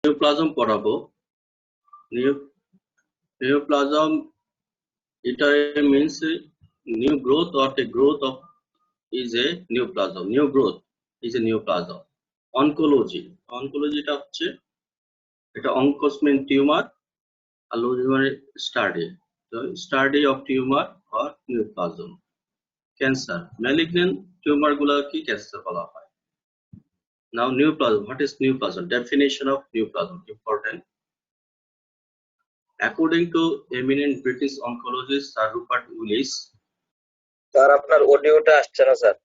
নিউপ্লাজম পড়াবো। নিউপ্লাজম এটা means new growth or the growth of is a neoplasm. New growth is a neoplasm. অনকোলজিটা হচ্ছে এটা অঙ্কস মিন tumour আর লোজি মানে study. তো study of tumour or neoplasm. Cancer malignant tumour গুলা কি cancer বলা হয়। Now neoplasm, what is neoplasm? Definition of neoplasm important. According to eminent British oncologist Sir Rupert Willis, sir আপনার অডিওটা আসছে না sir.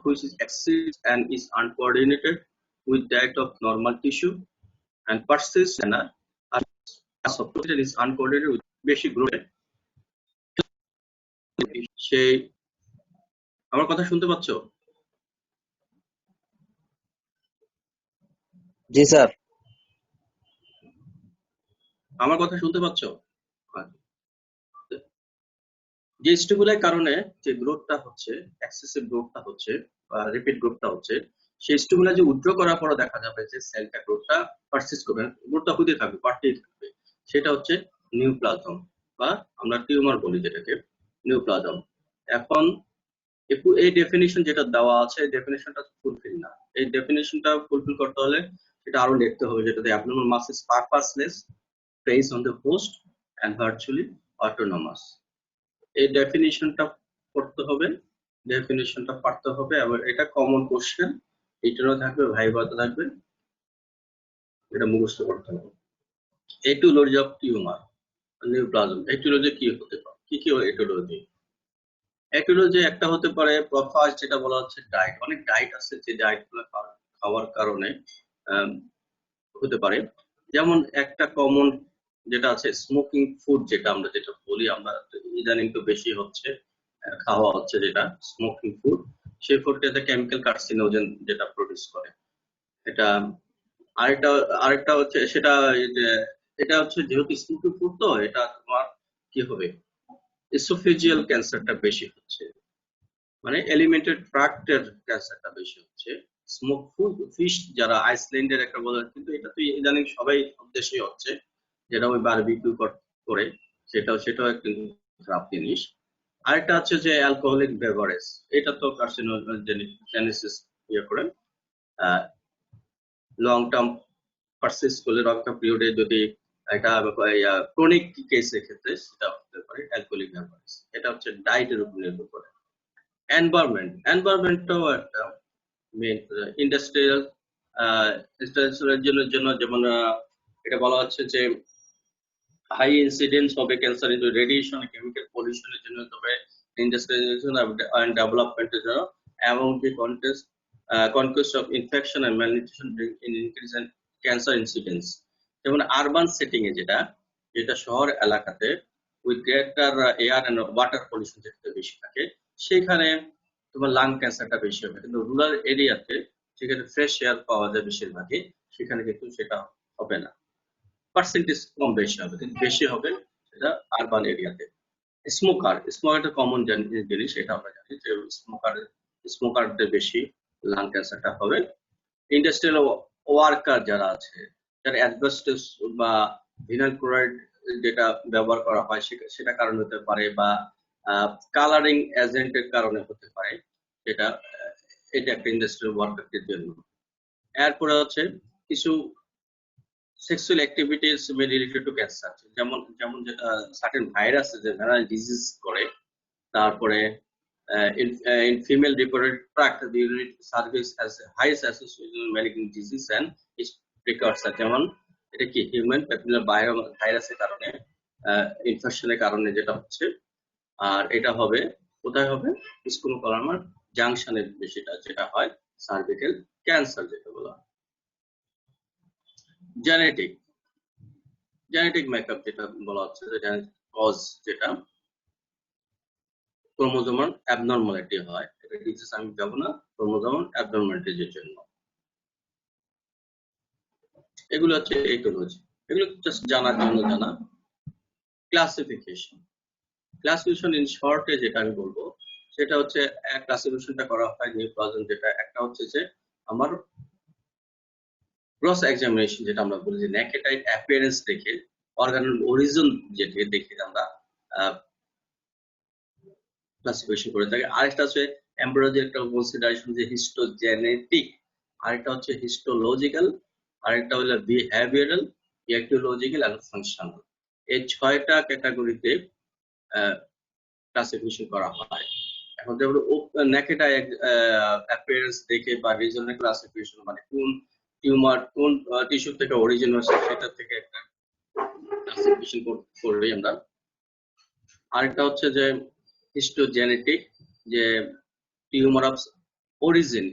which is excess and is uncoordinated with that of normal tissue and persists and is uncoordinated with বেশি গ্রোথে। সেই আমার কথা শুনতে পাচ্ছ? জি স্যার। আমার কথা শুনতে পাচ্ছ? যে স্টিমুলের কারণে যে গ্রোথটা হচ্ছে এক্সেসিভ গ্রোথটা হচ্ছে বা রিপিট গ্রোথটা হচ্ছে, সেই স্টিমুলা যে উইথড্র করার পরে দেখা যাবে যে সেলটা গ্রোথটা পারসিস্ট করবে, গ্রোথটা হতে থাকবে, বাড়তেই থাকবে, সেটা হচ্ছে নিউপ্লাজম বা আমরা টিউমার বলি যেটাকে নিউপ্লাজম। এখন এই ডেফিনিশন যেটা দেওয়া আছে এই ডেফিনিশনটা ফুলফিল না। এই ডেফিনিশনটা ফুলফিল করতে হলে সেটা আরো লিখতে হবে, যেটাতে abnormal mass is purposeless, preys on the host and virtually autonomous. এই ডেফিনিশনটা পড়তে হবে, ডেফিনিশনটা পড়তে হবে এবং এটা কমন কোশ্চেন, এইটারও থাকবে, ভাইভাতে থাকবে, এটা মুখস্থ করতে হবে। Aetiology of tumour neoplasm. Aetiology কি হতে পারে, কি কি এটিওলজি? এটিওলজি একটা হতে পারে ফার্স্ট যেটা বলা হচ্ছে ডায়েট। অনেক ডায়েট আছে যে ডায়েটগুলো খাওয়ার কারণে হতে পারে। যেমন একটা কমন যেটা আছে স্মোকিং ফুড, যেটা আমরা যেটা বলি, আমরা ইদানিং তো বেশি হচ্ছে খাওয়া হচ্ছে যেটা স্মোকিং ফুড, সেই ফুডটাতে কেমিক্যাল কার্সিনোজেন যেটা প্রডিউস করে। এটা আরেকটা হচ্ছে সেটা এটা হচ্ছে যেহেতু স্মোকিং ফুড, তো এটা তোমার কি হবে, এসোফেজিয়াল ক্যান্সারটা বেশি হচ্ছে, মানে এলিমেন্টেড ট্রাক্টের ক্যান্সারটা বেশি হচ্ছে। স্মোক ফুড ফিশ যারা আইসল্যান্ডের একটা বলে, কিন্তু এটা তো ইদানিং সবাই সব দেশেই হচ্ছে, যেটা ওই বারবিকিউ করে, সেটাও একটা খারাপ জিনিস। আরেকটা হচ্ছে যে অ্যালকোহলিক বেভারেজ, এটা তো কার্সিনোজেনেসিস ইয়ে করে লং টার্ম পারসিস্ট করলে, লং টার্ম পিরিয়ডে যদি এটা ক্রনিক কেসের ক্ষেত্রে সেটা হতে পারে অ্যালকোহলিক বেভারেজ। এটা হচ্ছে ডায়েটের উপর নির্ভর করে। এনভায়রনমেন্টটাও একটা মেইন। ইন্ডাস্ট্রিয়াল জন্য যেমন এটা বলা হচ্ছে যে হাই ইনসিডেন্স হবে ক্যান্সার ইন রেডিয়েশন, কেমিক্যাল পলিউশনের জন্য, তবে ইন্ডাস্ট্রিয়ালাইজেশন এন্ড ডেভেলপমেন্টের জন্য, এবং the conquest of infection and malnutrition in increase in cancer incidence. যেমন আরবান সেটিং এ যেটা শহর এলাকাতে with greater air and water pollution যেটা বেশি থাকে, সেখানে তোমার লাং ক্যান্সারটা বেশি হবে। কিন্তু রুরাল এরিয়াতে যেখানে ফ্রেশ এয়ার পাওয়া যায় বেশিরভাগই, সেখানে কিন্তু সেটা হবে না, পার্সেন্টেজ কম বেশি হবে, কিন্তু বেশি হবে সেটা আরবান এরিয়াতে। স্মোকারটা কমন জিনিস, এটা আমরা জানি যে স্মোকারদের বেশি লাং ক্যান্সারটা হবে। ইন্ডাস্ট্রিয়াল ওয়ার্কার যারা আছে, যারা অ্যাসবেস্টস বা ভিনাইল ক্লোরাইড যেটা ব্যবহার করা হয় সেটা কারণে হতে পারে, বা কালারিং এজেন্টের কারণে হতে পারে, এটা একটা ইন্ডাস্ট্রিয়াল ওয়ার্কারদের জন্য। এরপরে হচ্ছে কিছু sexual activities related to cancer, যেমন যেটা সার্টেন ভাইরাস যে ভাইরাল ডিজিজ করে, তারপরে in female reproductive tract the urinary service has highest association with malignant disease and its precursor, যেমন এটা কি হিউম্যান প্যাপিলোমা ভাইরাসের কারণে ইনফেকশনের কারণে যেটা হচ্ছে। আর এটা হবে কোথায় হবে, স্কুমোকলামার জাংশনের বেশিটা যেটা হয় সার্ভিক্যাল ক্যান্সার যেটা বলা হয়। জেনেটিক মেকআপ যেটা বলা হচ্ছে, কজ যেটা ক্রোমোজোমাল অ্যাবনরমালিটি হয়, এটা ডিজিজ আমি যাব না, ক্রোমোজোমাল অ্যাবনরমালিটির জন্য। এগুলো হচ্ছে এটিওলজি, এগুলো জাস্ট জানার জন্য জানা। ক্লাসিফিকেশন ইন শর্টে যেটা আমি বলবো, সেটা হচ্ছে ক্লাসিফিকেশনটা করা হয় নিউপ্লাজম, যেটা একটা হচ্ছে যে আমার ক্রস এক্সামিনেশন, যেটা আমরা বলি যে নেকেটাইড অ্যাপিয়ারেন্স দেখে অর্গানের অরিজিন যেটা দেখে আমরা ক্লাসিফিকেশন করে থাকি। আরেকটা হচ্ছে এমব্রিওলজি একটা কনসিডারেশন যে হিস্টোজেনেটিক, আরেকটা হচ্ছে হিস্টোলজিক্যাল, আরেকটা হলো বিহেভিয়ারাল, ইটিওলজিক্যাল এন্ড ফাংশনাল। এই 6টা ক্যাটাগরিতে ক্লাসিফিকেশন করা হয়। এখন যেমন নেকেটাইড অ্যাপিয়ারেন্স দেখে বা রিজনাল ক্লাসিফিকেশন, মানে কোন টিউমার কোন টিস্যু থেকে অরিজিন হচ্ছে সেটা থেকে একটা ক্লাসিফিকেশন করি আমরা। আরেকটা হচ্ছে যে হিস্টোজেনেটিক, যে টিউমার অফ অরিজিন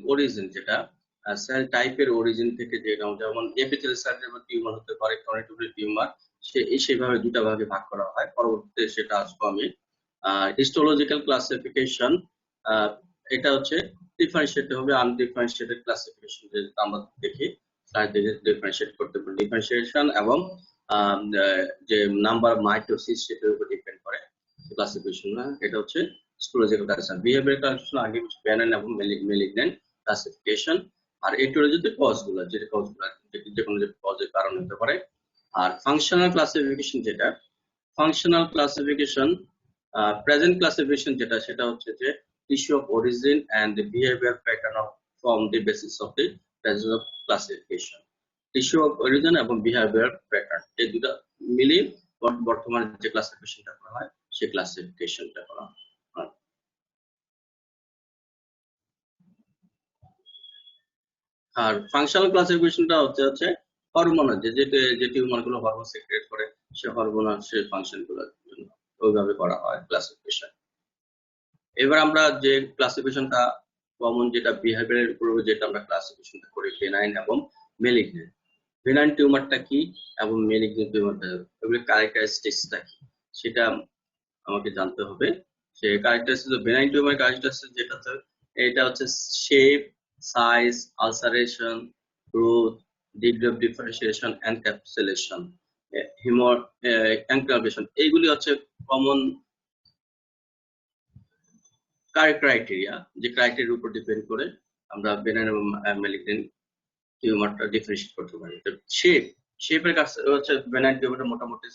যেটা সেল টাইপের অরিজিন থেকে, যেমন এপিথেলিয়াল সেল টিউমার হতে পারে, কনেটিভ টিউমার, সেভাবে দুটা ভাগে ভাগ করা হয়। পরবর্তীতে সেটা আসবো আমি। হিস্টোলজিক্যাল ক্লাসিফিকেশন, এটা হচ্ছে ডিফারেন্সিয়েট হবে আনডিফারেন্সিয়েটেড ক্লাসিফিকেশন, যেটা আমরা দেখি ডিফারেন্সিয়েট করতে পারি। ডিফারেন্সিয়েশন এবং যে নাম্বার মাইটোসিস সেটার উপর ডিপেন্ড করে ক্লাসিফিকেশন। এটা হচ্ছে হিস্টোলজিক্যাল ক্লাসিফিকেশন। বিহেভিয়ারাল ক্লাসিফিকেশন আগে বেনাইন এবং মেলিগন্যান্ট ক্লাসিফিকেশন। আর এটিওলজিতে কজগুলো, যে কোনো কজের কারণ হতে পারে। আর ফাংশনাল ক্লাসিফিকেশন, যেটা ফাংশনাল ক্লাসিফিকেশন প্রেজেন্ট ক্লাসিফিকেশন যেটা, সেটা হচ্ছে যে tissue of origin and the behaviour pattern of form the basis of the present of classification. Tissue of origin এবং বিহেভিয়ার প্যাটার্ন, এই দুটো মিলিয়ে বর্তমানে যে ক্লাসিফিকেশনটা করা হয় সেই ক্লাসিফিকেশনটা করা হয়। আর ফাংশনাল ক্লাসিফিকেশনটা হচ্ছে হরমোনাল, যে টিউমার গুলো হরমোন সিক্রেট করে, সে হরমোনাল সে ফাংশন গুলোর জন্য ওইভাবে করা হয় ক্লাসিফিকেশন। এবার আমরা যে ক্লাসিফিকেশনটা কমন, যেটা বিহেভিয়ারের উপর, যেটা আমরা ক্লাসিফিকেশনটা করি বেনাইন এবং মেলিগন্যান্ট। বেনাইন টিউমারটা কি এবং মেলিগন্যান্ট টিউমারটা, এগুলোর ক্যারেক্টারিস্টিক্সটা কি সেটা আমাকে জানতে হবে। সে ক্যারেক্টারিস্টিক্স বেনাইন টিউমার ক্যারেক্টারিস্টিক্স যেটা হচ্ছে, এটা হচ্ছে shape, size, ulceration, growth, degree of differentiation, encapsulation, encapsulation, এইগুলি হচ্ছে কমন ক্রাইটেরিয়া, যে ক্রাইটেরিয়ার উপর ডিপেন্ড করে আমরা বেনাইন এবং ম্যালিগন্যান্ট টিউমারটা ডিফারেন্সিয়েট করতে পারি। তো শেপের কাছে হচ্ছে বেনাইন টিউমারটা মোটামুটি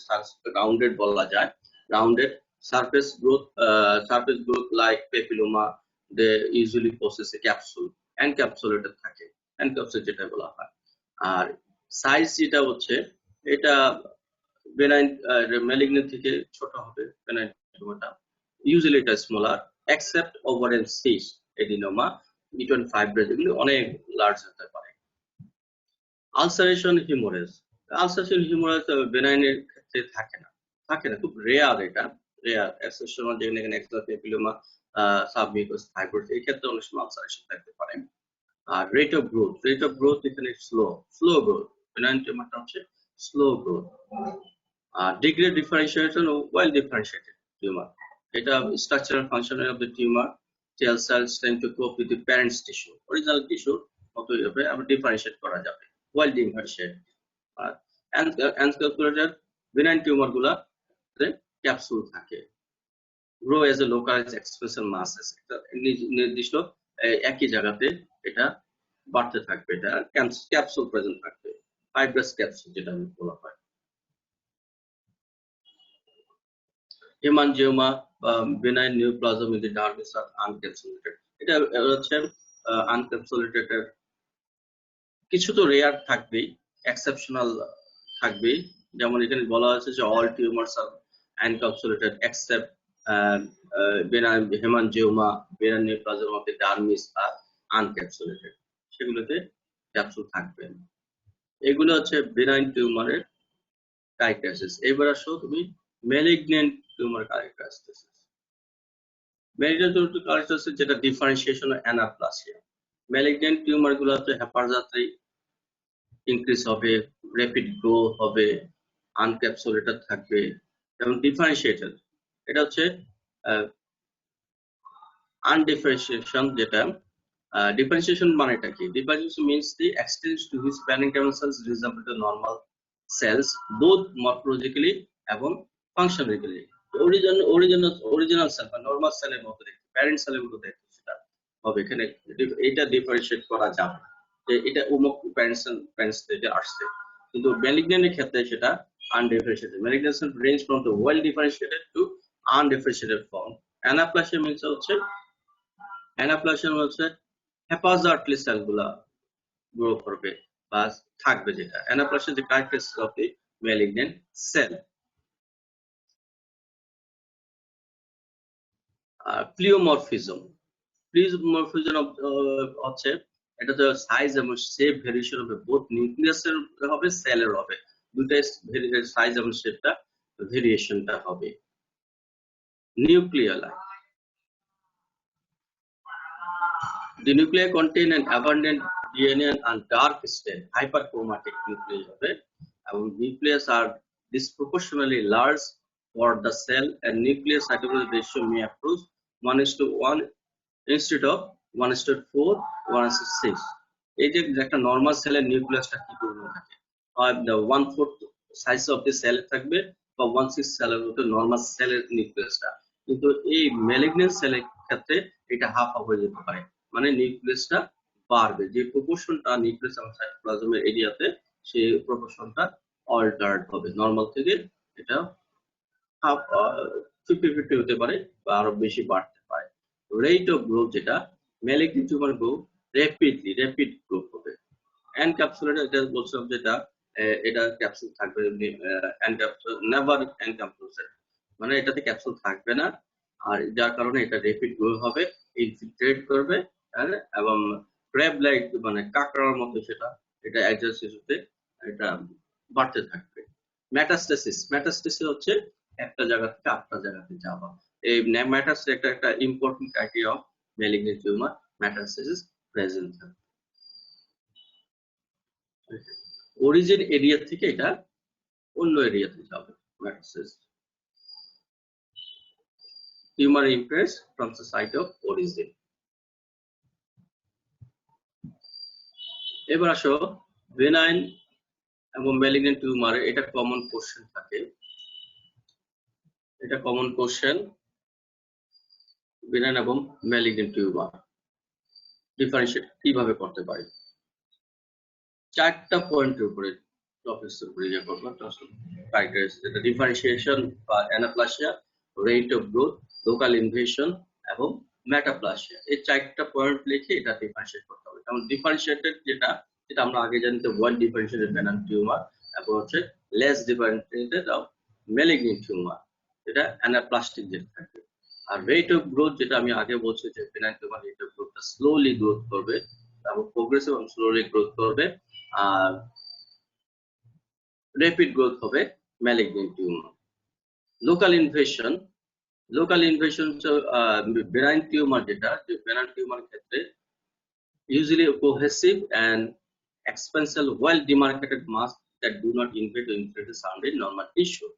রাউন্ডেড বলা যায়, rounded surface growth like papilloma, they usually process a capsule, encapsulated থাকে, এনক্যাপসুল যেটা বলা হয়। আর সাইজ যেটা হচ্ছে, এটা বেনাইন ম্যালিগন্যান্ট থেকে ছোট হবে বেনাইন টিউমারটা, ইউজুয়ালি এটা smaller except ovarian cyst, adenoma, E25 যেগুলো অনেক লার্জ হতে পারে। আলসারেশন হিমোরেজ, আলসারেশন হিমোরেজ বেনাইনের ক্ষেত্রে থাকে না, খুব রেয়ার, এটা রেয়ার এক্সেপশনাল, যেখানে এক্সট্রা পেপিলোমা, সাবমিউকাস ফাইব্রোস, এই ক্ষেত্রে অনেক সময় আলসারেশন থাকতে পারে। আর রেট অফ গ্রোথ এখানে স্লো গ্রোথ, বেনাইন টিউমারটা হচ্ছে স্লো গ্রোথ। আর ডিগ্রি ডিফারেন্সিয়েশন ও ওয়েল ডিফারেন্সিয়েটেড টিউমার, এটা structural function of the tumour, cell cells tend to cope with the parent's tissue, original tissue মতোই হবে, আবার ডিফারেন্সিয়েট করা যাবে, ওয়েল ডিফারেন্সিয়েট। আর encapsulated benign tumour গুলা capsule থাকে, grow as a localised expression মাসেস, নির্দিষ্ট একই জায়গাতে এটা বাড়তে থাকবে, এটা ক্যাপসুল প্রেজেন্ট থাকবে, ফাইব্রাস ক্যাপসুল যেটা বলা হয়। হেমানজিওমা বা benign নিউপ্লাজম in the dermis are আনক্যাপসুলেটেড, এটা হচ্ছে আনক্যাপসুলেটেড, কিছু তো রেয়ার থাকবেই, এক্সেপশনাল থাকবেই, যেমন এখানে বলা হয়েছে যে all tumours are uncapsulated except benign haemangioma, benign neoplasm of the dermis are uncapsulated, সেগুলোতে ক্যাপসুল থাকবে। এগুলো হচ্ছে বেনাইন টিউমারের ক্যারেক্টারিস্টিক্স। এবার আসো তুমি malignant tumour characteristics. Malignant characteristics যেটা ডিফারেন্সিয়েশন ও অ্যানাপ্লাসিয়া। ম্যালিগন্যান্ট টিউমার গুলো হচ্ছে হেপারজাত্রি ইনক্রিজ হবে, র্যাপিড গ্রো হবে, আনক্যাপসুলেটেড থাকবে এবং ডিফারেন্সিয়েটেড, এটা হচ্ছে আনডিফারেন্সিয়েশন। যেটা ডিফারেন্সিয়েশন মানেটা কি? Differentiation means the extent to which parental cells resemble to normal cells both morphologically এবং ফাংশনালি। অরিজিনাল সেল বা নরমাল সেলের মতো দেখতে প্যারেন্ট সেলের মতো দেখতে সেটা হবে। এখানে এটা ডিফারেন্সিয়েট করা যাবে যে এটা অমুক প্যারেন্টস থেকে আসছে, কিন্তু ম্যালিগন্যান্টের ক্ষেত্রে সেটা undifferentiated. Malignant range from the well differentiated to undifferentiated form. Anaplasia means হচ্ছে হ্যাপাজার্ডলি সেলগুলা গ্রো করবে বা থাকবে, যেটা অ্যানাপ্লাসিয়া যে characteristic of the malignant cell. Pleomorphism হচ্ছে এটা তো সাইজ এবং শেপ ভেরিয়েশন হবে, বোথ নিউক্লিয়াসের হবে সেলের হবে, দুটাই সাইজ এবং শেপটা ভেরিয়েশনটা হবে। Nuclear The nuclei contain an abundant DNA and dark stain, hyperchromatic nuclei হবে, এবং nucleus are disproportionately large for the cell and nucleus cytoplasmic ratio may approach 1:1 instead of 1:4, 1:6. এই যে একটা নর্মাল সেলের নিউক্লিয়াসটা কি পরিমাণ থাকে, the 1/4 size of the cell থাকবে বা 1/6 সেলের মতো নর্মাল সেলের নিউক্লিয়াসটা, কিন্তু এই ম্যালিগন্যান্ট সেলের ক্ষেত্রে এটা হাফ হয়ে যেতে পারে, মানে নিউক্লিয়াসটা বাড়বে, যে প্রপোর্শনটা নিউক্লিয়াস এবং সাইটোপ্লাজমের এরিয়াতে সেই প্রপোর্শনটা অল্টার্ড হবে, নর্মাল থেকে এটা হাফ 50-50 হতে পারে বা আরো বেশি বাড়তে পারে। রেট অফ গ্রোথ যেটা malignant tumour grow rapid growth হবে। এনক্যাপসুলেটেড এটা বলছিলাম যেটা এটা ক্যাপসুল থাকবে, নেভার এনক্যাপসুলেটেড মানে এটাতে ক্যাপসুল থাকবে না, আর যার কারণে এটা র্যাপিড গ্রো হবে, ইনফিল্ট্রেট করবে এবং ক্র্যাব লাইক মানে কাঁকড়ার মতো সেটা এটা এক্সারসাইজ হতে এটা বাড়তে থাকবে। মেটাস্টেসিস হচ্ছে একটা জায়গা থেকে আরেকটা জায়গাতে যাওয়া। এই মেটাস্টেসিস একটা important criteria of malignant tumour, metastasis present থাকবে। অরিজিন এরিয়া থেকে এটা অন্য এরিয়াতে যাবে। Metastasis tumour impress from the site of origin. এবার আসো বেনাইন এবং ম্যালিগন্যান্ট টিউমারে এটা কমন কোশ্চেন থাকে, এটা কমন কোশ্চেন বেনাইন এবং ম্যালিগন্যান্ট টিউমার ডিফারেন্সিয়েট কিভাবে করতে পারি। চারটা পয়েন্টের উপরে টপিকসের উপরে ইয়ে করবো, ক্রাইটেরিয়া যেটা ডিফারেন্সিয়েশন বা anaplasia, rate of growth, local invasion এবং মেটাপ্লাসিয়া, এই চারটা পয়েন্ট লিখে এটা ডিফারেন্সিয়েট করতে হবে। যেমন ডিফারেন্সিয়েটেড যেটা আমরা আগে জানতে ওয়েল ডিফারেন্সিয়েটেড বেনাইন টিউমার, এবং হচ্ছে less differentiated of malignant tumour, এটা অ্যানাপ্লাস্টিক যেটা থাকে। আর রেট অফ গ্রোথ যেটা আমি আগে বলছি যে বেনাইন টিউমার রেট অফ গ্রোথটা স্লোলি গ্রোথ করবে এবং প্রোগ্রেসিভ এবং স্লোলি গ্রোথ করবে, আর র্যাপিড গ্রোথ হবে malignant tumour. Local invasion benign tumour যেটা, যে বেনাইন টিউমার ক্ষেত্রে usually cohesive and expansal well demarcated mass that do not invade or infiltrate the surrounding normal tissue,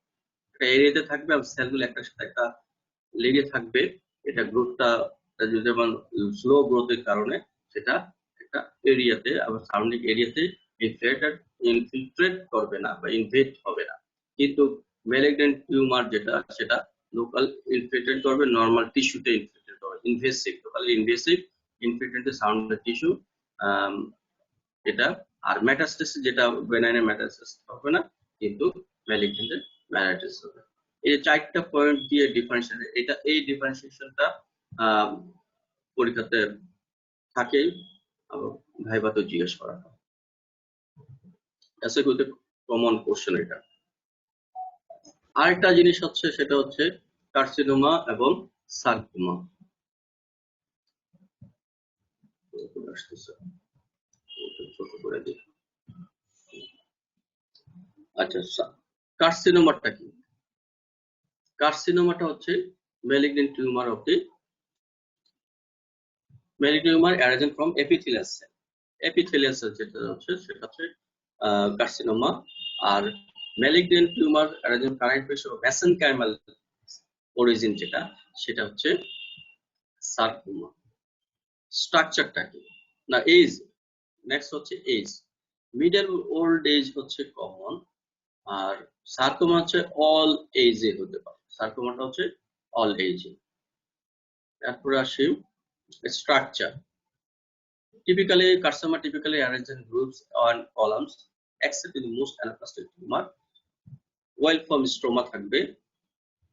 এটা এরিয়াতে থাকবে এবং সেলগুলো একটার সাথে একটা লেগে থাকবে, এটা গ্রোথটা যেমন স্লো গ্রোথের কারণে সেটা একটা এরিয়াতে আবার সারাউন্ডিং এরিয়াতে ইনফিল্ট্রেট করবে না বা ইনভেড হবে না, কিন্তু ম্যালিগন্যান্ট টিউমার যেটা সেটা লোকাল ইনফিল্ট্রেট করবে, নরমাল টিস্যুতে ইনফিল্ট্রেট করবে, invasive locally invasive infiltrate surrounding tissue এটা। আর মেটাস্টেসিস যেটা বেনাইনের মেটাস্টেসিস হবে না, কিন্তু ম্যালিগন্যান্টের মেটাস্টেসিস হবে। এই চারটা পয়েন্ট দিয়ে ডিফারেন্সিয়েশন, এটা এই ডিফারেন্সিয়েশনটা পরীক্ষাতে থাকে, ভাইভাতে জিজ্ঞেস করা হয়, কমন কোশ্চেন এটা। আরেকটা জিনিস হচ্ছে সেটা হচ্ছে কার্সিনোমা এবং সার্কোমা। ছোট করে দিই। আচ্ছা, কার্সিনোমাটা কি? কার্সিনোমাটা হচ্ছে malignant tumour of the malignant tumour arising from epithelial cell. Epithelial cell যেটা হচ্ছে সেটা হচ্ছে কার্সিনোমা, আর malignant tumour arising from mesenchymal origin যেটা সেটা হচ্ছে সার্কোমা। স্ট্রাকচারটা কি না, এজ, নেক্সট হচ্ছে এজ, মিডল ওল্ড এজ হচ্ছে কমন, আর সার্কোমা হচ্ছে অল এজে হতে পারে, সার্কোমাটা হচ্ছে অল এজে। তারপরে আসি structure. Typically, carcinoma typically arranged in groups or columns, except in most anaplastic tumor. Well form stroma থাকবে,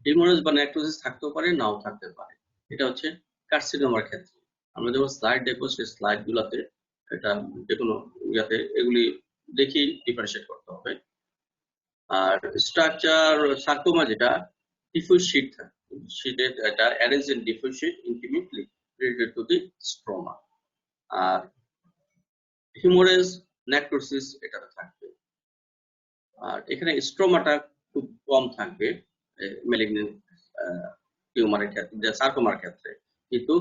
হিমোরেজ বা নেক্রোসিস থাকতেও পারে, নাও থাকতে পারে। এটা হচ্ছে কার্সিনোমার ক্ষেত্রে। আমরা যখন স্লাইড দেখবো সেই স্লাইড গুলাতে এটা যে কোনো ইয়াতে এগুলি দেখি ডিফারেন্সিয়েট করতে হবে। আর স্ট্রাকচার সার্কোমা যেটা ডিফিউজ শীট থাকে, শীটে এটা arrange in diffuse sheet intimately related to the stroma. আর হিমোরেজ নেক্রোসিস এটা থাকবে। আর এখানে স্ট্রোমাটা খুব কম থাকবে ম্যালিগন্যান্ট টিউমারের ক্ষেত্রে, সার্কোমার ক্ষেত্রে, কিন্তু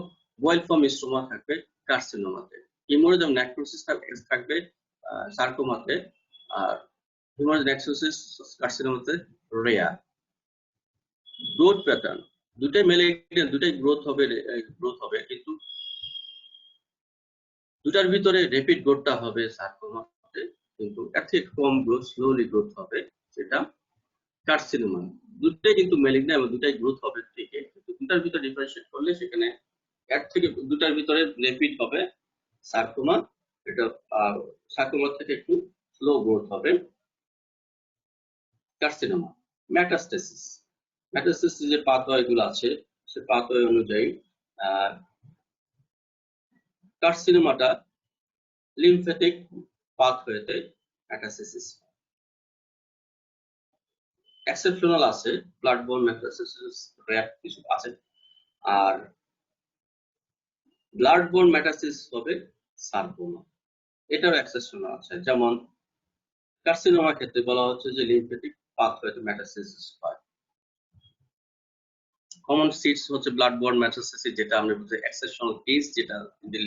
বয়েল ফর্ম স্ট্রোমা থাকবে কার্সিনোমাতে। হিমোরেজ এবং নেক্রোসিস থাকবে সার্কোমাতে, আর হিমোরেজ নেক্রোসিস কার্সিনোমাতে রেয়ার। গ্রোথ প্যাটার্ন দুটাই ম্যালিগন্যান্ট, দুটাই গ্রোথ হবে, কিন্তু দুটার ভিতরে র্যাপিড গ্রোথটা হবে সার্কোমাতে, কিন্তু এর থেকে কম গ্রোথ, স্লোলি গ্রোথ হবে সেটা কার্সিনোমা। দুটাই কিন্তু ম্যালিগন্যান্ট এবং দুটাই গ্রোথ হবে ঠিকই, কিন্তু দুটার ভিতরে ডিফারেন্সিয়েট করলে সেখানে এর থেকে দুটার ভিতরে র্যাপিড হবে সার্কোমা, এটা সার্কোমা থেকে একটু স্লো গ্রোথ হবে কার্সিনোমা। মেটাস্টেসিস যে পাথওয়ে গুলো আছে সে পাথওয়ে অনুযায়ী কার্সিনোমাটা লিম্ফ্যাটিক পাথওয়েতে মেটাস্টেসিস। এক্সেপশনাল আছে, ব্লাড বোর্ন মেটাস্টেসিস রেয়ার কিছু আছে, আর ব্লাড বোর্ন মেটাস্টেসিস হবে সার্কোমা, এটাও এক্সেপশনাল আছে। যেমন কার্সিনোমার ক্ষেত্রে বলা হচ্ছে যে লিম্ফ্যাটিক পাথওয়েতে মেটাস্টেসিস হয়। কমন সিটস হচ্ছে ব্লাড বোর্ন মেটাস্টেসিস, যেটা আমরা বলছি এক্সেপশনাল কেস, যেটা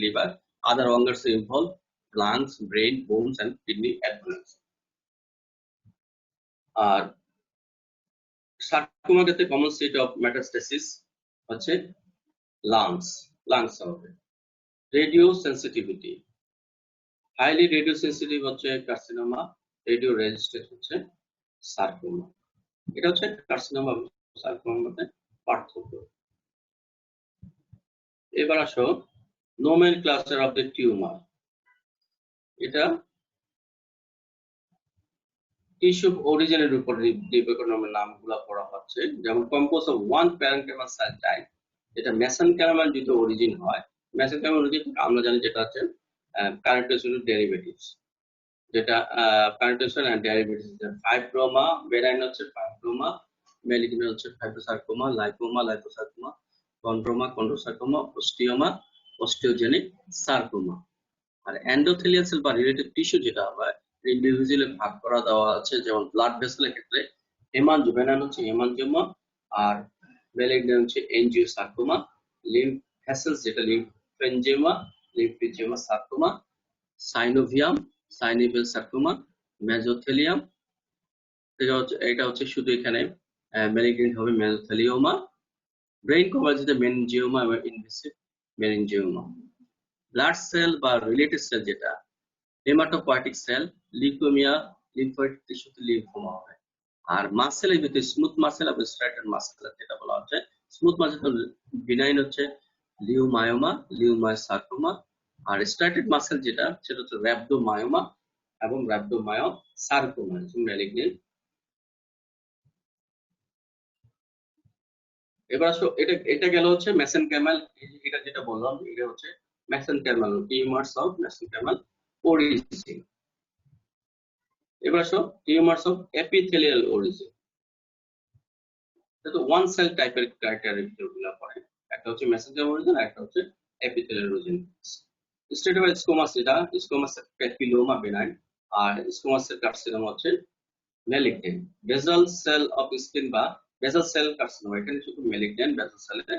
liver, other organs involve, lungs, brain, bones and kidney advance. আর সার্কোমার ক্ষেত্রে কমন সিট অফ মেটাস্টেসিস হচ্ছে লাংস হবে। Radio sensitivity, highly radio sensitive হচ্ছে কার্সিনোমা, রেডিও রেজিস্টেড হচ্ছে সার্কোমা। এটা হচ্ছে কার্সিনোমা এবং সার্কোমার মধ্যে পার্থক্য। এবার আসো নোমেনক্লাচার অফ দ্য টিউমার। এটা টিস্যু অরিজিনের উপর ডিপেন্ড নামগুলো পড়া হচ্ছে। যেমন compose of one parenchymal sell type, এটা মেসেনকাইমাল যদি অরিজিন হয়, মেসেনকাইমাল অরিজিন আমরা জানি যেটা আছে প্যারেন্টোসিয়াল ডেরিভেটিভস, যেটা প্যারেন্টোসিয়াল এন্ড ডেরিভেটিভস, ফাইব্রোমা, বেনাইন হচ্ছে ফাইব্রোমা, ম্যালিগন্যান্ট হচ্ছে ফাইব্রোসার্কোমা, লাইপোমা, লাইপোসার্কোমা, কন্ড্রোমা, কন্ড্রোসার্কোমা, অস্টিওমা, অস্টিওজেনিক সার্কোমা। আর এন্ডোথেলিয়াল সেল বা রিলেটিভ টিস্যু যেটা হয় ইন্ডিভিজুয়ালি ভাগ করা দেওয়া আছে। যেমন ব্লাড ভেসেলের ক্ষেত্রে বেনাইন হচ্ছে হেমানজিওমা, আর ম্যালিগন্যান্ট হচ্ছে এনজিওসার্কোমা, লিম্ফ ভেসেলস যেটা লিম্ফেনজিওমা, লিম্ফেজিওমা সার্কোমা, সাইনোভিয়াম, সাইনোভিয়াল সার্কোমা, মেজোথেলিয়াম, এটা হচ্ছে শুধু এখানে ম্যালিগন্যান্ট হবে মেজোথেলিওমা। ব্রেইন কভার যেটা মেনিনজিওমা এবং ইনভেসিভ মেনিনজিওমা। ব্লাড সেল বা রিলেটেড সেল যেটা হেমাটোপয়েটিক সেল, লিউকেমিয়া, লিম্ফোয়েটিক টিস্যুতে লিম্ফোমা হয়। আর মাসেলের ভিতরে স্মুথ মাসেল এবং স্ট্রাইটেড মাসেল যেটা বলা হচ্ছে, স্মুথ মাসেল বিনাইন হচ্ছে লিউমায়োমা, লিউমায়োসার্কোমা, আর স্ট্রাইটেড মাসেল যেটা সেটা হচ্ছে র‍্যাবডোমায়োমা এবং র‍্যাবডোমায়োসার্কোমা, ম্যালিগন্যান্ট। এবার আসো এটা গেল হচ্ছে মেসেনকাইমাল, এটা যেটা বললাম এটা হচ্ছে মেসেনকাইমাল টিউমারস অফ মেসেনকাইমাল অরিজিন। এবার আসো টিউমারস অফ এপিথেলিয়াল অরিজিন। তো ওয়ান সেল টাইপের ক্রাইটেরিয়া গুলো পড়ে, একটা হচ্ছে মেসেনকাইমাল অরিজিন, একটা হচ্ছে epithelial origin. State of squamous, যেটা স্কোমাস প্যাপিলোমা বেনাইন, আর স্কোমাস কার্সিনোমা হচ্ছে malignant. Basal cell of skin বা বেসাল সেল কার্সিনোমা, এখানে শুধু ম্যালিগন্যান্ট বেসাল সেলে।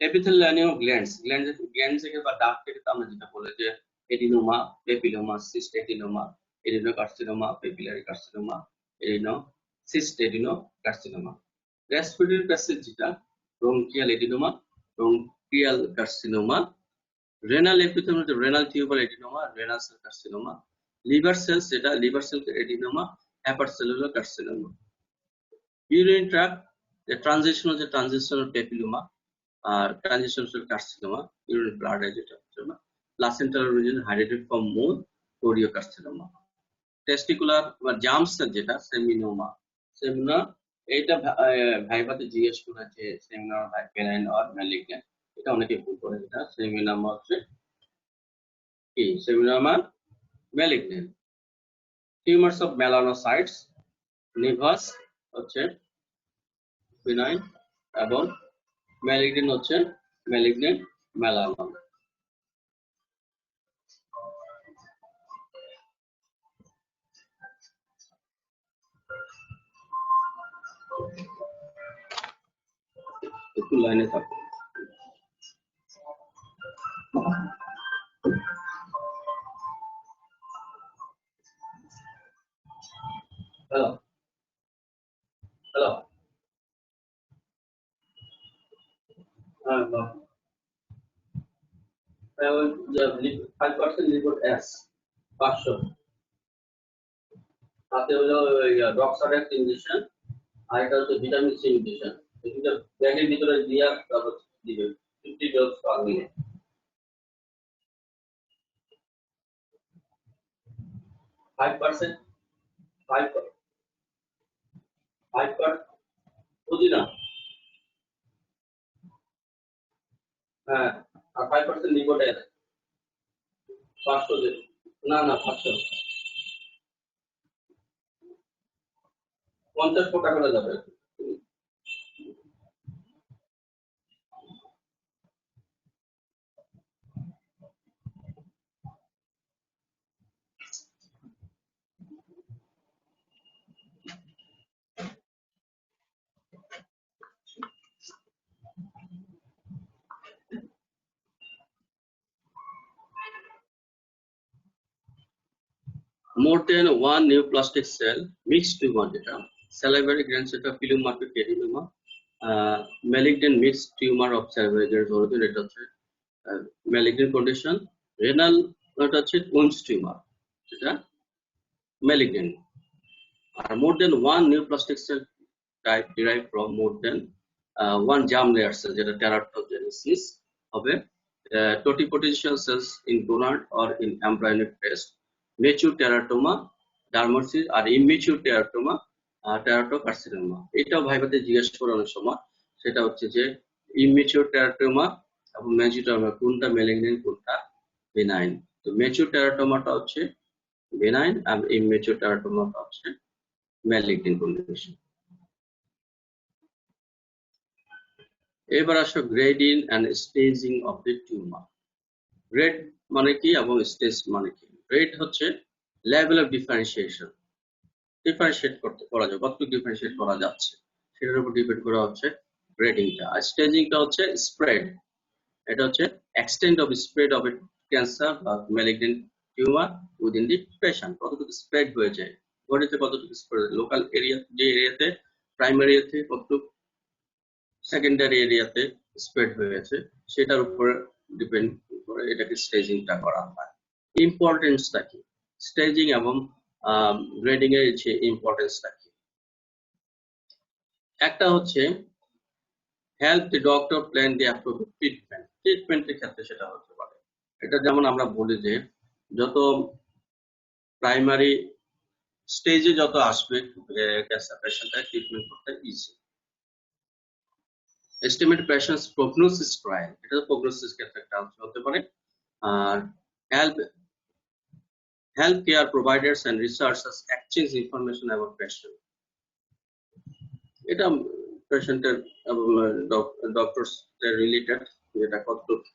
এপিথেলিয়াল গ্ল্যান্ড থেকে বা ডাক থেকে আমরা যেটা বলে যে adenoma, papilloma, cyst adenoma, এডিনোকার্সিনোমা, papillary carcinoma, cyst adenocarcinoma. Respiratory passage যেটা bronchial adenoma, bronchial carcinoma. Renal epithelial renal tubular adenoma, renal cell carcinoma. Liver cells যেটা liver cell adenoma, hepatocellular carcinoma. Urine tract transitional papilloma, আর transition cell carcinoma, urine blood এজিটেমা, placental origin hydatidiform mole, choriocarcinoma. Testicular বা জাম্পস যেটা seminoma, সেমিনা এইটা ভাইভাতে জিজ্ঞেস করে যে সেমিনার বেনাইন অর ম্যালিগন্যান্ট, এটা অনেকে ভুল করে। এটা সেমিনোমা হচ্ছে কি, সেমিনোমা ম্যালিগন্যান্ট। টিউমারস অফ মেলানোসাইটস নিভাস হচ্ছে বেনাইন এবং ম্যালিগন্যান্ট হচ্ছে ম্যালিগন্যান্ট মেলানোমা। একটু লাইনে থাকো। হ্যালো হ্যালো, হ্যাঁ 5% লিকুইড এস 500, তাতে হলো ডক্সারেক্স ইনজেকশন, আর এটা হচ্ছে ভিটামিন সি ইনজেকশন। এটা ব্যাগের ভিতরে দিয়া তারপর দিবে 50 ডোজ পার মিনিট। 5% 5% পুদিনা, হ্যাঁ, আর 5% লিকুইড এস 500 না না 500, 50 ফোঁটা করে যাবে। More than one neoplastic cell mixed tumor যেটা salivary gland সেটা পিলোমার্কেট কেরিনোমা, malignant mixed tumor of salivary gland origin এটা হচ্ছে malignant condition, renal এটা হচ্ছে Wilms tumor সেটা malignant। R more than one neoplastic cell type derived from more than one germ layer cell যেটা teratogenesis হবে, totipotential cells in gonad or in embryonic breast, mature teratoma, dermosis R immature teratoma, teratocarcinoma। এটাও ভাইভাতে জিজ্ঞেস করে অনেক সময়, সেটা হচ্ছে যে immature teratoma এবং mature teratoma কোনটা malignant কোনটা benign। তো mature teratomaটা হচ্ছে benign আর immature teratomaটা হচ্ছে malignant condition। এবার আসো grading and staging of the tumour. Grade মানে কি এবং স্টেজ মানে কি? গ্রেড হচ্ছে লেভেল অফ ডিফারেন্সিয়েশন, ডিফারেন্সিয়েট করতে করা যায়, কতটুকু ডিফারেন্সিয়েট করা যাচ্ছে সেটার উপর ডিপেন্ড করা হচ্ছে গ্রেডিংটা। আর স্টেজিংটা হচ্ছে স্প্রেড, এটা হচ্ছে extent of spread of cancer বা malignant tumour within the patient, কতটুকু স্প্রেড হয়ে যায়, বডিতে কতটুকু স্প্রেড, লোকাল এরিয়া যে এরিয়াতে প্রাইমারি এরিয়াতে কতটুকু সেকেন্ডারি এরিয়াতে স্প্রেড হয়ে গেছে সেটার উপর ডিপেন্ড করে এটাকে স্টেজিংটা করা হয়। ইম্পর্টেন্সটা কি স্টেজিং এবং গ্রেডিং এর যে ইম্পর্টেন্সটা কি? একটা হচ্ছে help the doctor plan the appropriate treatment, ট্রিটমেন্টের ক্ষেত্রে সেটা হতে পারে। এটা যেমন আমরা বলি যে যত প্রাইমারি স্টেজে যত আসবে ক্যান্সার পেশেন্টের ট্রিটমেন্ট করতে easy. estimate patient's prognosis trial, এটা তো prognosis ক্ষেত্রে একটা হতে পারে। আর help care providers and researchers exchange information about patient, এটা পেশেন্টের এবং ডক্টরস রিলেটেড, যেটা কতটুকু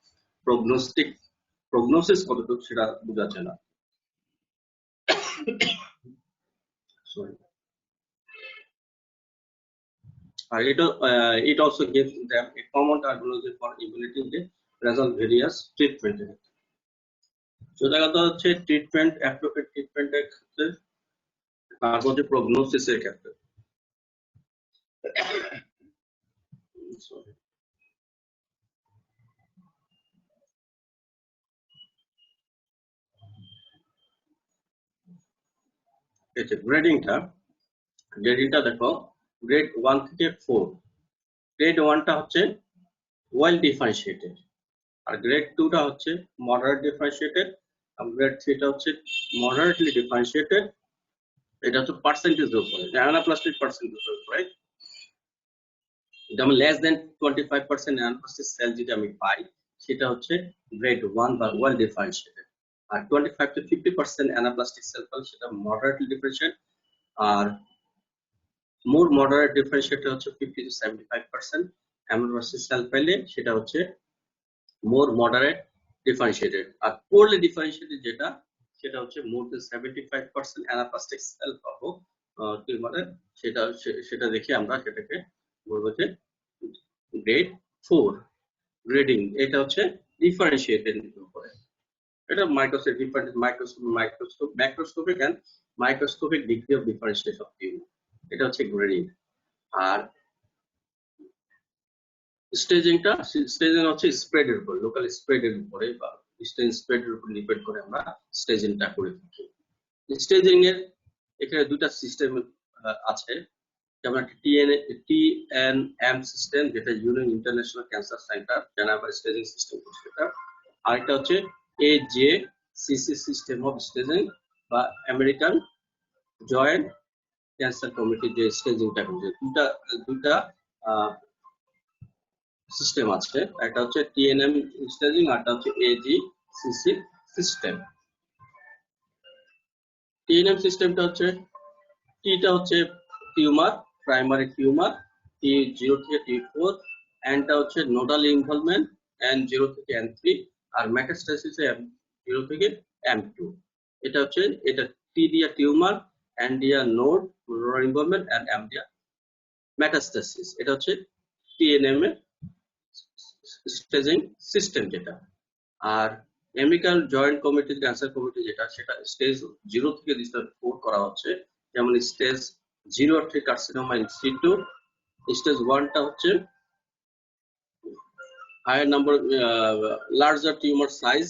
প্রগনোসিস কতটুকু সেটা বোঝাচ্ছে না। আর এটা it also gives them a common terminology for evaluating the result various treatment। সোজা কথা হচ্ছে ট্রিটমেন্ট অ্যাপ্রোপ্রিয়েট ট্রিটমেন্টের ক্ষেত্রে, তারপর যে প্রগনোসিসের ক্ষেত্রে। এই যে গ্রেডিংটা দেখো গ্রেড 1 থেকে 4। গ্রেড 1টা হচ্ছে ওয়েল ডিফারেন্সিয়েটেড, আর গ্রেড 2 টা হচ্ছে মডারেট ডিফারেন্সিয়েটেড, আর গ্রেড 3 টা হচ্ছে মডারেটলি ডিফারেন্সিয়েটেড। এটা হচ্ছে পার্সেন্টেজের উপরে, অ্যানাপ্লাস্টিক পার্সেন্টেজের উপরে। যেমন লেস দেন 25% অ্যানাপ্লাস্টিক সেল যেটা আমি পাই সেটা হচ্ছে গ্রেড 1 বা ওয়েল ডিফারেন্সিয়েটেড, আর 25 to 50% অ্যানাপ্লাস্টিক সেল পাই সেটা মডারেটলি ডিফারেন্সিয়েটেড, আর মোর মডারেট ডিফারেন্সিয়েটেড হচ্ছে 50 to 75% অ্যানাপ্লাস্টিক সেল পাইলে সেটা হচ্ছে মোর মডারেট ডিফারেন্সিয়েটেড, আর পোরলি ডিফারেন্সিয়েটেড যেটা সেটা হচ্ছে মোর দেন 75% অ্যানাপ্লাস্টিক সেল পাবো টিউমারে, সেটা দেখে আমরা সেটাকে বলবো যে গ্রেড 4 গ্রেডিং। এটা হচ্ছে ডিফারেন্সিয়েটেড উপরে। এটা macroscopic and microscopic degree of differentiation of tumour, এটা হচ্ছে গ্রেডিং। আর স্টেজিং হচ্ছে স্প্রেডের উপর, লোকাল স্প্রেডের উপরে বা স্প্রেডের উপর ডিপেন্ড করে আমরা স্টেজিংটা করে থাকি। স্টেজিং এর এখানে দুটা সিস্টেম আছে, যেমন একটা TNM সিস্টেম যেটা union international cancer centre Geneva staging system করছে, আরেকটা হচ্ছে AJCC সিস্টেম অফ স্টেজিং বা আমেরিকান জয়েন্ট ক্যান্সার কমিটি যে স্টেজিংটা করছে। দুটা সিস্টেম আছে, একটা হচ্ছে TNM স্টেজিং আর একটা হচ্ছে AJCC সিস্টেম। TNM সিস্টেমটা হচ্ছে টিটা হচ্ছে টিউমার, প্রাইমারি টিউমার, T0 থেকে T4, এনটা হচ্ছে নোডাল ইনভলভমেন্ট, N0 থেকে N3, আর মেটাস্টাসিস M0 থেকে M2। এটা হচ্ছে এটা T দিয়া টিউমার, N দিয়া নোড ইনভলভমেন্ট, আর M দিয়া মেটাস্টাসিস। এটা হচ্ছে TNM এর স্টেজিং সিস্টেম যেটা। আর American joint committee cancer committee যেটা সেটা স্টেজ 0 থেকে 4 করা হচ্ছে, যেমন স্টেজ 0 হচ্ছে কার্সিনোমা ইন সিটু, স্টেজ 1 টা হচ্ছে higher number larger tumour size,